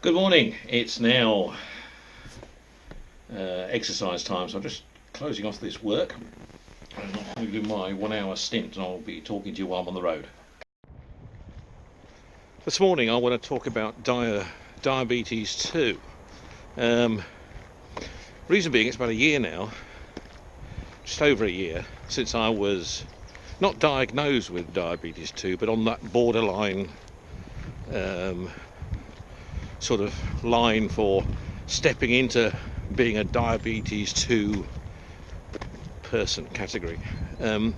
Good morning. It's now exercise time, so I'm just closing off this work. I'm going to do my 1 hour stint, and I'll be talking to you while I'm on the road. This morning I want to talk about diabetes 2. Reason being, it's about a year now, just over a year, since I was not diagnosed with diabetes 2, but on that borderline sort of line for stepping into being a diabetes 2 person category. And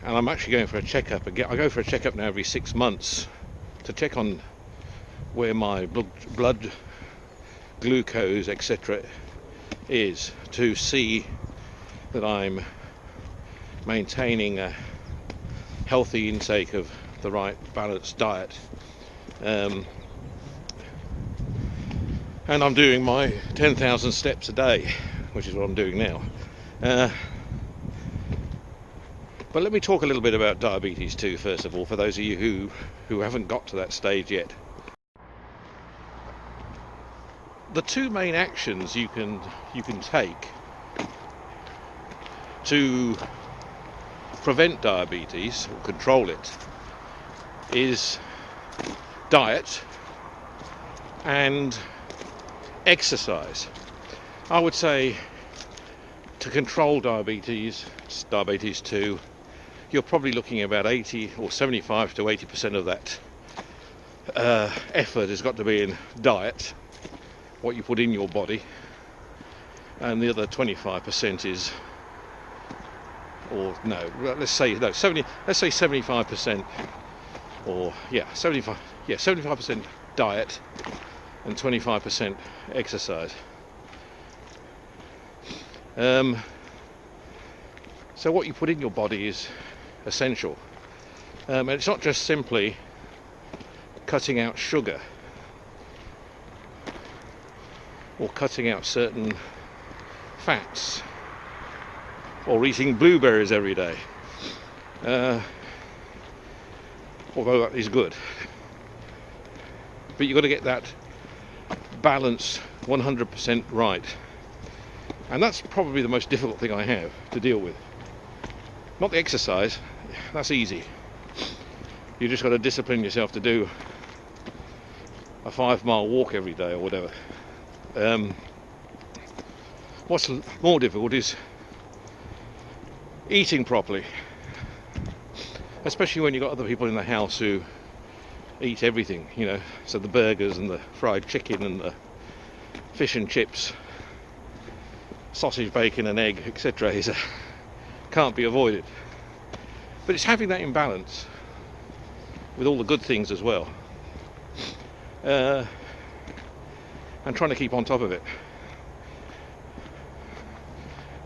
I'm actually going for a checkup. I go for a checkup now every 6 months to check on where my blood glucose, etc., is, to see that I'm maintaining a healthy intake of the right balanced diet. And I'm doing my 10,000 steps a day, which is what I'm doing now. But let me talk a little bit about diabetes 2 first of all, for those of you who haven't got to that stage yet. The two main actions you can take to prevent diabetes or control it is diet and exercise. I would say to control diabetes 2, you're probably looking at about 80 or 75 to 80% of that effort has got to be in diet, what you put in your body, and the other 25% is, or no, let's say 75%, or 75% diet and 25% exercise. So what you put in your body is essential, and it's not just simply cutting out sugar or cutting out certain fats or eating blueberries every day, although that is good, but you've got to get that balance 100% right, and that's probably the most difficult thing I have to deal with. Not the exercise, that's easy. You just got to discipline yourself to do a 5-mile walk every day or whatever. What's more difficult is eating properly, especially when you've got other people in the house who eat everything, so the burgers and the fried chicken and the fish and chips, sausage, bacon and egg, etc. Can't be avoided. But it's having that imbalance with all the good things as well, and trying to keep on top of it.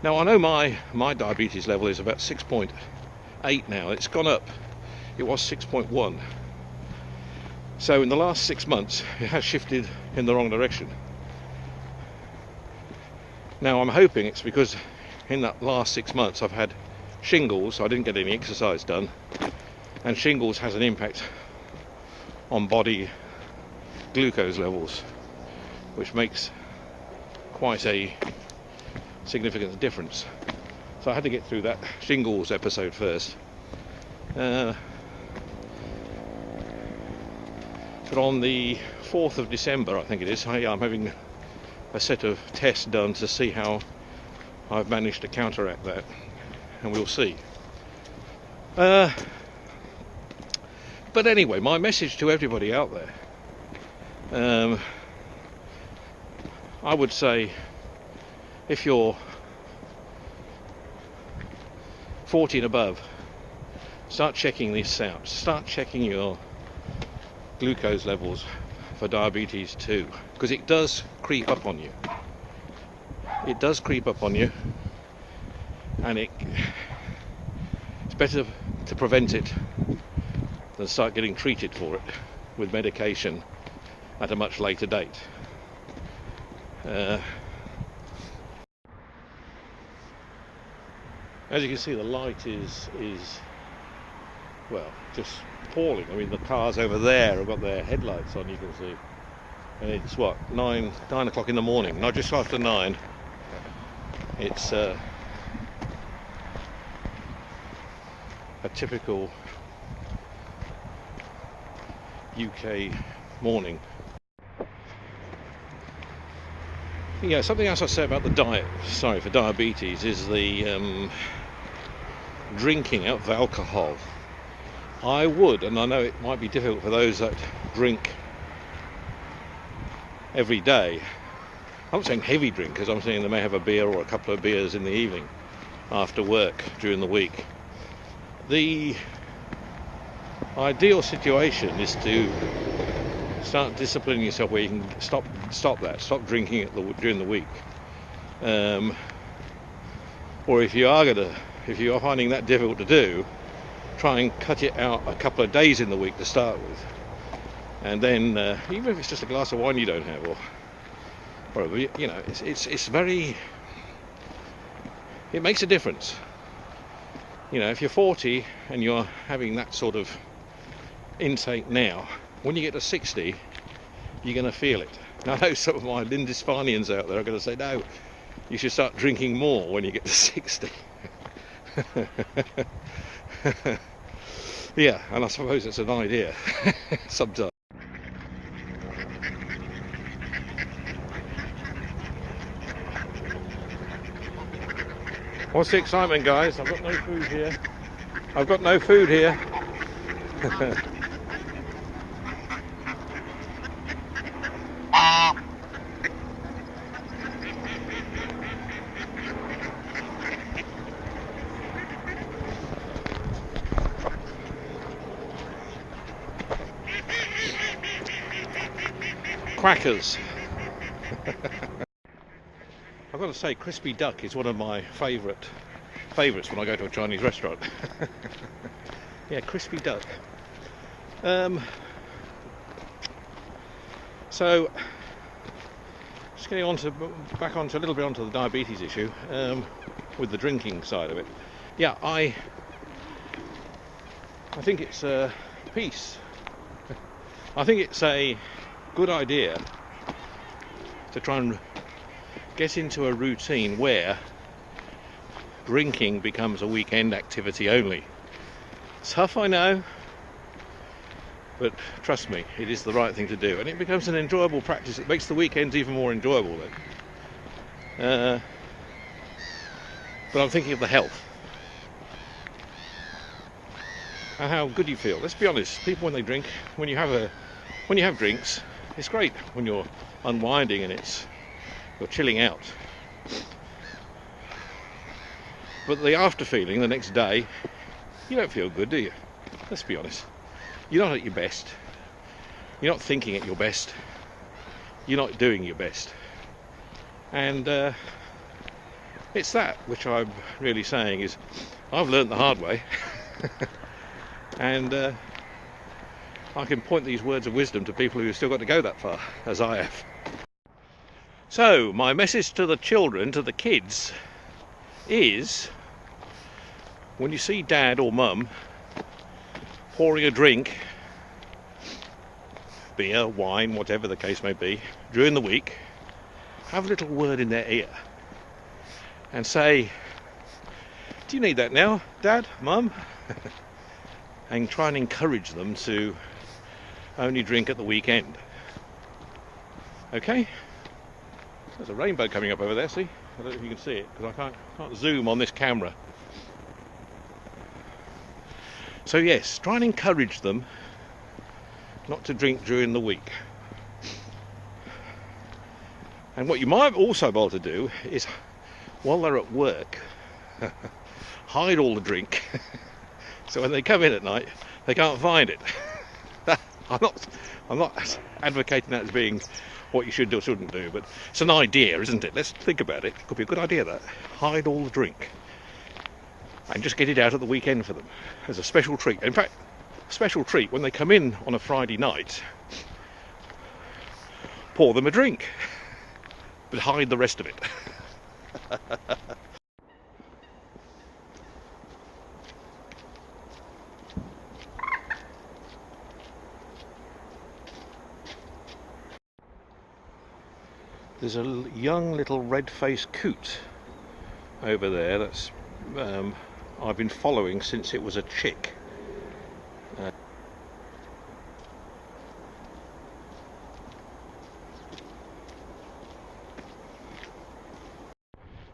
Now I know my diabetes level is about 6.8 now. It's gone up. It was 6.1. So in the last 6 months it has shifted in the wrong direction. Now I'm hoping it's because in that last 6 months I've had shingles, so I didn't get any exercise done, and shingles has an impact on body glucose levels, which makes quite a significant difference. So I had to get through that shingles episode first. But on the 4th of December, I think it is, I'm having a set of tests done to see how I've managed to counteract that, and we'll see. But anyway, my message to everybody out there, I would say, if you're 40 and above, start checking this out. Start checking your glucose levels for diabetes 2, because it does creep up on you. It does creep up on you, and it's better to prevent it than start getting treated for it with medication at a much later date. As you can see, the light is well, just appalling. I mean, the cars over there have got their headlights on, you can see. And it's what, 9 o'clock in the morning, not just after 9. It's a typical UK morning. Yeah, something else I say about the diet, sorry, for diabetes, is the drinking of alcohol. I would, and I know it might be difficult for those that drink every day. I'm not saying heavy drinkers, I'm saying they may have a beer or a couple of beers in the evening after work during the week. The ideal situation is to start disciplining yourself where you can stop drinking during the week. Or if you are finding that difficult to do, try and cut it out a couple of days in the week to start with, and then even if it's just a glass of wine you don't have, or whatever, you know, it's very, it makes a difference. You know, if you're 40 and you're having that sort of intake now, when you get to 60, you're going to feel it. Now, I know some of my Lindisfarnians out there are going to say, no, you should start drinking more when you get to 60. Yeah, and I suppose it's an idea sometimes. What's the excitement, guys? I've got no food here. I've got no food here. Crackers. I've got to say, crispy duck is one of my favourites when I go to a Chinese restaurant. Yeah, crispy duck. So, just getting back onto a little bit onto the diabetes issue, with the drinking side of it. Yeah, I think it's a piece. I think it's a good idea to try and get into a routine where drinking becomes a weekend activity only. It's tough, I know, but trust me, it is the right thing to do, and it becomes an enjoyable practice. It makes the weekends even more enjoyable then. But I'm thinking of the health and how good you feel. Let's be honest, people when they drink, when you have drinks, it's great when you're unwinding and you're chilling out. But the after feeling the next day, you don't feel good, do you? Let's be honest. You're not at your best. You're not thinking at your best. You're not doing your best. And it's that which I'm really saying is, I've learned the hard way. And I can point these words of wisdom to people who've still got to go that far, as I have. So, my message to the children, to the kids, is when you see dad or mum pouring a drink, beer, wine, whatever the case may be, during the week, have a little word in their ear and say, do you need that now, dad, mum? And try and encourage them to only drink at the weekend. Okay? There's a rainbow coming up over there, see? I don't know if you can see it, because I can't zoom on this camera. So yes, try and encourage them not to drink during the week. And what you might also be able to do is, while they're at work, hide all the drink, so when they come in at night, they can't find it. I'm not advocating that as being what you should do or shouldn't do, but it's an idea, isn't it? Let's think about it. It could be a good idea, that. Hide all the drink and just get it out at the weekend for them as a special treat. In fact, a special treat when they come in on a Friday night, pour them a drink, but hide the rest of it. There's a young little red-faced coot over there that's I've been following since it was a chick. And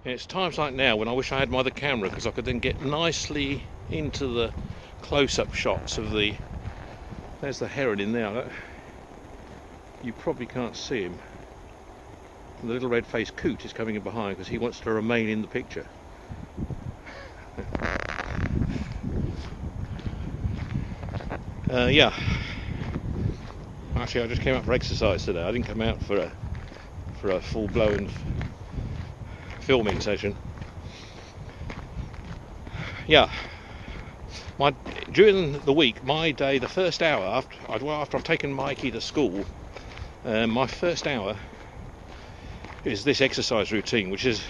it's times like now when I wish I had my other camera, because I could then get nicely into the close-up shots of the... There's the heron in there. You probably can't see him. And the little red-faced coot is coming in behind because he wants to remain in the picture. Yeah. Actually, I just came out for exercise today. I didn't come out for a full-blown filming session. Yeah. During the week, my day, the first hour after I've taken Mikey to school, my first hour is this exercise routine, which is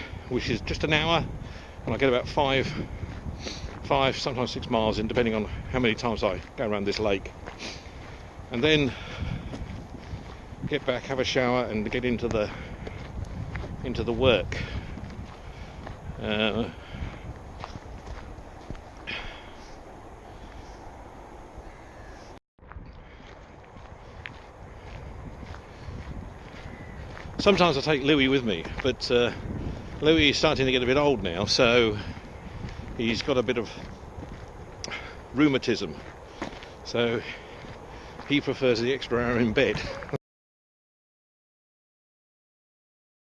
just an hour, and I get about five, sometimes 6 miles in, depending on how many times I go around this lake, and then get back, have a shower, and get into the work. Sometimes I take Louis with me, but Louis is starting to get a bit old now, so he's got a bit of rheumatism, so he prefers the extra hour in bed.